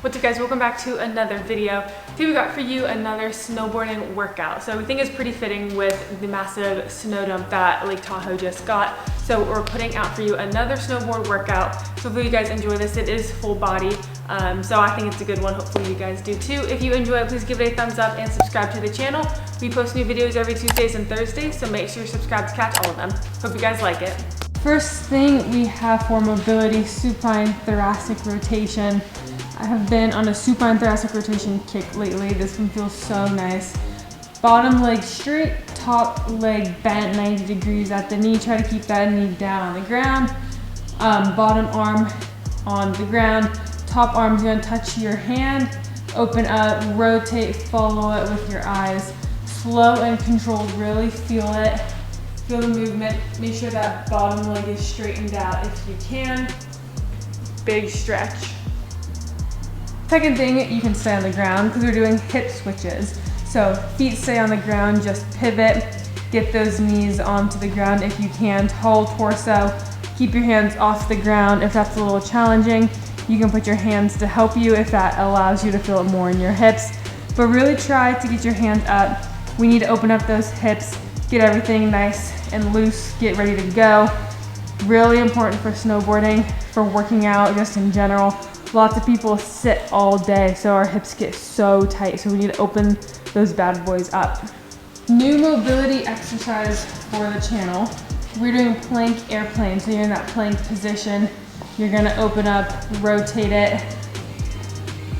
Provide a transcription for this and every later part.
What's up guys, welcome back to another video. Today we got for you another snowboarding workout. So we think it's pretty fitting with the massive snow dump that Lake Tahoe just got. So we're putting out for you another snowboard workout. So hopefully you guys enjoy this. It is full body. So I think it's a good one. Hopefully you guys do too. If you enjoy it, please give it a thumbs up and subscribe to the channel. We post new videos every Tuesdays and Thursdays, so make sure you're subscribed to catch all of them. Hope you guys like it. First thing we have for mobility, supine thoracic rotation. I have been on a supine thoracic rotation kick lately. This one feels so nice. Bottom leg straight, top leg bent 90 degrees at the knee. Try to keep that knee down on the ground. Bottom arm on the ground. Top arm's gonna touch your hand. Open up, rotate, follow it with your eyes. Slow and controlled, really feel it. Feel the movement. Make sure that bottom leg is straightened out if you can. Big stretch. Second thing, you can stay on the ground because we're doing hip switches. So feet stay on the ground, just pivot, get those knees onto the ground if you can, tall torso. Keep your hands off the ground if that's a little challenging. You can put your hands to help you if that allows you to feel it more in your hips. But really try to get your hands up. We need to open up those hips, get everything nice and loose, get ready to go. Really important for snowboarding, for working out, just in general. Lots of people sit all day, so our hips get so tight, so we need to open those bad boys up. New mobility exercise for the channel. We're doing plank airplane, so you're in that plank position. You're gonna open up, rotate it.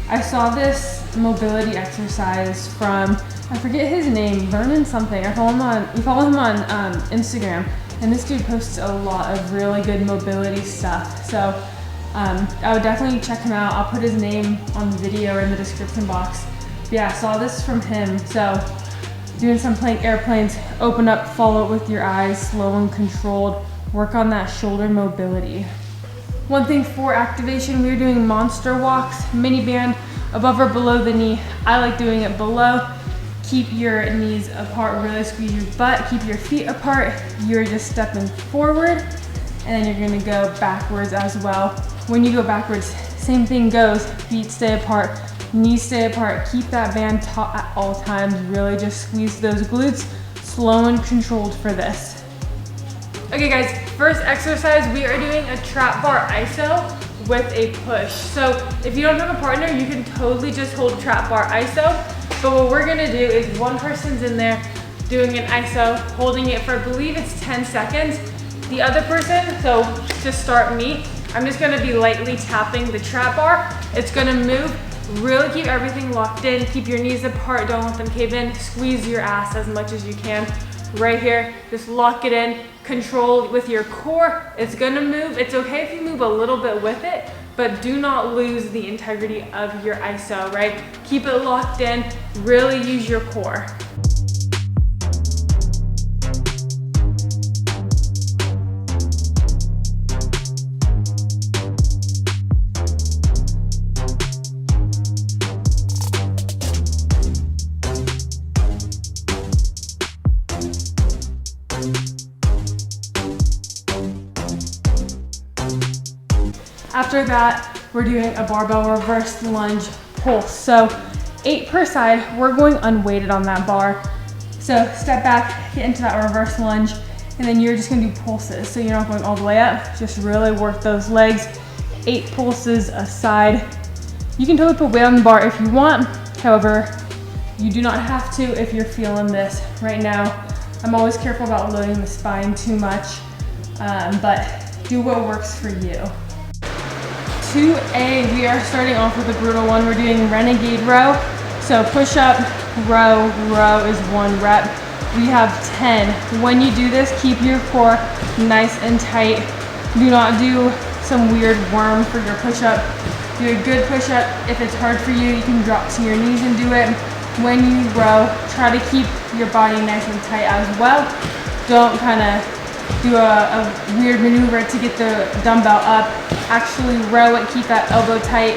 I saw this mobility exercise from, I forget his name, Vernon something. We follow him on Instagram, and this dude posts a lot of really good mobility stuff. So I would definitely check him out. I'll put his name on the video or in the description box. But yeah, I saw this from him. So doing some plank airplanes, open up, follow it with your eyes, slow and controlled. Work on that shoulder mobility. One thing for activation, we're doing monster walks, mini band above or below the knee. I like doing it below. Keep your knees apart, really squeeze your butt, keep your feet apart. You're just stepping forward, and then you're gonna go backwards as well. When you go backwards, same thing goes. Feet stay apart, knees stay apart. Keep that band taut at all times. Really just squeeze those glutes, slow and controlled for this. Okay guys, first exercise, we are doing a trap bar iso with a push. So if you don't have a partner, you can totally just hold trap bar iso. But what we're gonna do is one person's in there doing an iso, holding it for, I believe it's 10 seconds. The other person, so to start me, I'm just gonna be lightly tapping the trap bar. It's gonna move, really keep everything locked in, keep your knees apart, don't let them cave in, squeeze your ass as much as you can. Right here, just lock it in, control with your core. It's gonna move, it's okay if you move a little bit with it, but do not lose the integrity of your iso, right? Keep it locked in, really use your core. After that, we're doing a barbell reverse lunge pulse. So 8 per side, we're going unweighted on that bar. So step back, get into that reverse lunge, and then you're just gonna do pulses. So you're not going all the way up, just really work those legs. 8 pulses a side. You can totally put weight on the bar if you want. However, you do not have to if you're feeling this. Right now, I'm always careful about loading the spine too much, but do what works for you. 2A, we are starting off with a brutal one. We're doing renegade row. So push up, row, row is 1 rep. We have 10. When you do this, keep your core nice and tight. Do not do some weird worm for your push up. Do a good push up. If it's hard for you, you can drop to your knees and do it. When you row, try to keep your body nice and tight as well. Don't kind of do a weird maneuver to get the dumbbell up. Actually row it, keep that elbow tight.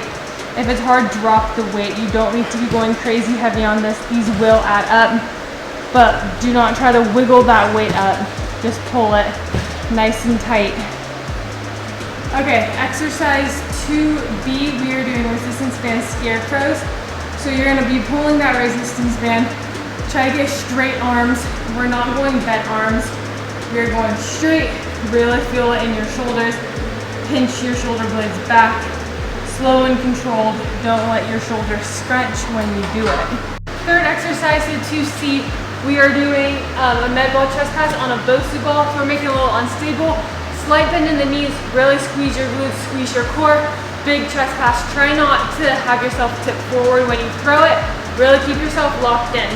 If it's hard, drop the weight. You don't need to be going crazy heavy on this. These will add up, but do not try to wiggle that weight up. Just pull it nice and tight. Okay, exercise 2B, we are doing resistance band scarecrows. So you're gonna be pulling that resistance band. Try to get straight arms. We're not going bent arms. We're going straight. Really feel it in your shoulders. Pinch your shoulder blades back. Slow and controlled. Don't let your shoulders scrunch when you do it. Third exercise, the 2C, we are doing a med ball chest pass on a Bosu ball. So we're making it a little unstable. Slight bend in the knees, really squeeze your glutes, squeeze your core. Big chest pass. Try not to have yourself tip forward when you throw it. Really keep yourself locked in.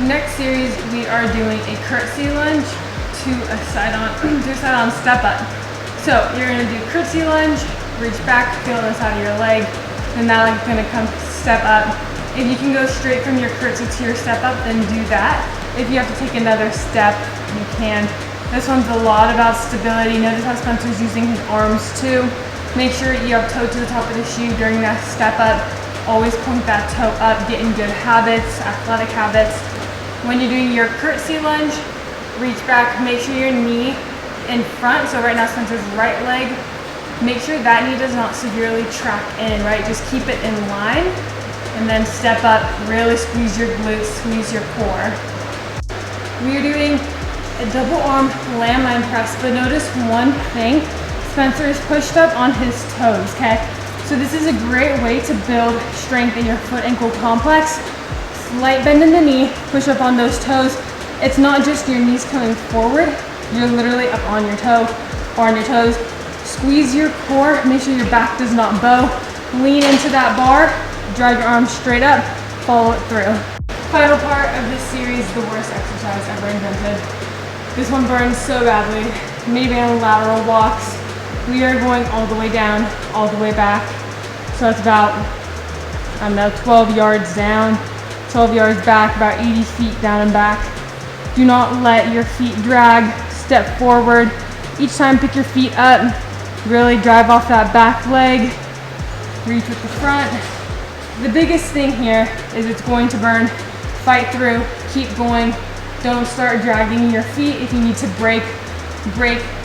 Next series, we are doing a curtsy lunge to a side-on step up. So you're gonna do curtsy lunge, reach back, feel the side of your leg, and now you're gonna come step up. If you can go straight from your curtsy to your step up, then do that. If you have to take another step, you can. This one's a lot about stability. Notice how Spencer's using his arms too. Make sure you have toe to the top of the shoe during that step up. Always point that toe up, get in good habits, athletic habits. When you're doing your curtsy lunge, reach back, make sure your knee in front. So right now Spencer's right leg, make sure that knee does not severely track in, right? Just keep it in line and then step up, really squeeze your glutes, squeeze your core. We are doing a double arm landmine press, but notice one thing, Spencer is pushed up on his toes, okay? So this is a great way to build strength in your foot ankle complex. Slight bend in the knee, push up on those toes. It's not just your knees coming forward, you're literally up on your toe or on your toes. Squeeze your core, make sure your back does not bow. Lean into that bar, drive your arms straight up, follow it through. Final part of this series, the worst exercise ever invented. This one burns so badly, maybe on lateral walks. We are going all the way down, all the way back. So it's about, I don't know, 12 yards down, 12 yards back, about 80 feet down and back. Do not let your feet drag, step forward. Each time pick your feet up, really drive off that back leg, reach with the front. The biggest thing here is it's going to burn. Fight through, keep going. Don't start dragging your feet. If you need to break.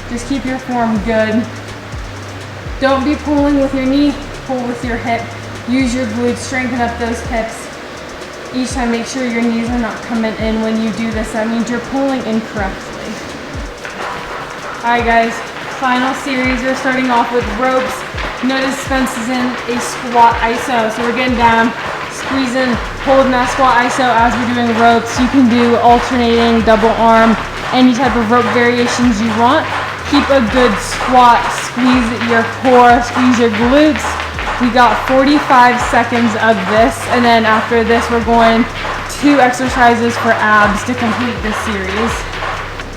Just keep your form good. Don't be pulling with your knee, pull with your hip. Use your glutes, strengthen up those hips. Each time make sure your knees are not coming in when you do this. That means you're pulling incorrectly. All right guys, final series. We're starting off with ropes. Notice Spence is in a squat ISO. So we're getting down, squeezing, holding that squat ISO as we're doing ropes. You can do alternating, double arm, any type of rope variations you want. Keep a good squat, squeeze your core, squeeze your glutes. We got 45 seconds of this, and then after this we're going 2 exercises for abs to complete this series.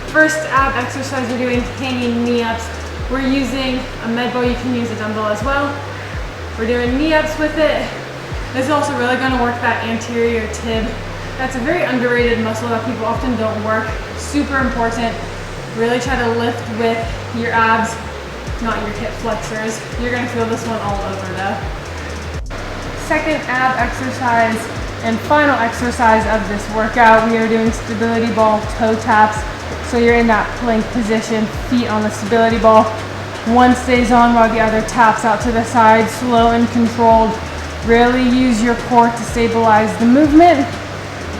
First ab exercise, we're doing hanging knee ups. We're using a med ball, you can use a dumbbell as well. We're doing knee ups with it. This is also really gonna work that anterior tib. That's a very underrated muscle that people often don't work. Super important. Really try to lift with your abs, not your hip flexors. You're gonna feel this one all over though. Second ab exercise and final exercise of this workout, we are doing stability ball toe taps. So you're in that plank position, feet on the stability ball. One stays on while the other taps out to the side, slow and controlled. Really use your core to stabilize the movement.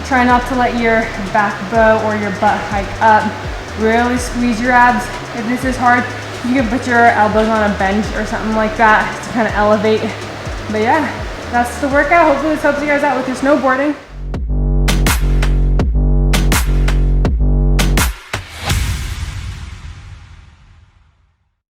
Try not to let your back bow or your butt hike up. Really squeeze your abs. If this is hard, you can put your elbows on a bench or something like that to kind of elevate. But yeah, that's the workout. Hopefully this helps you guys out with your snowboarding.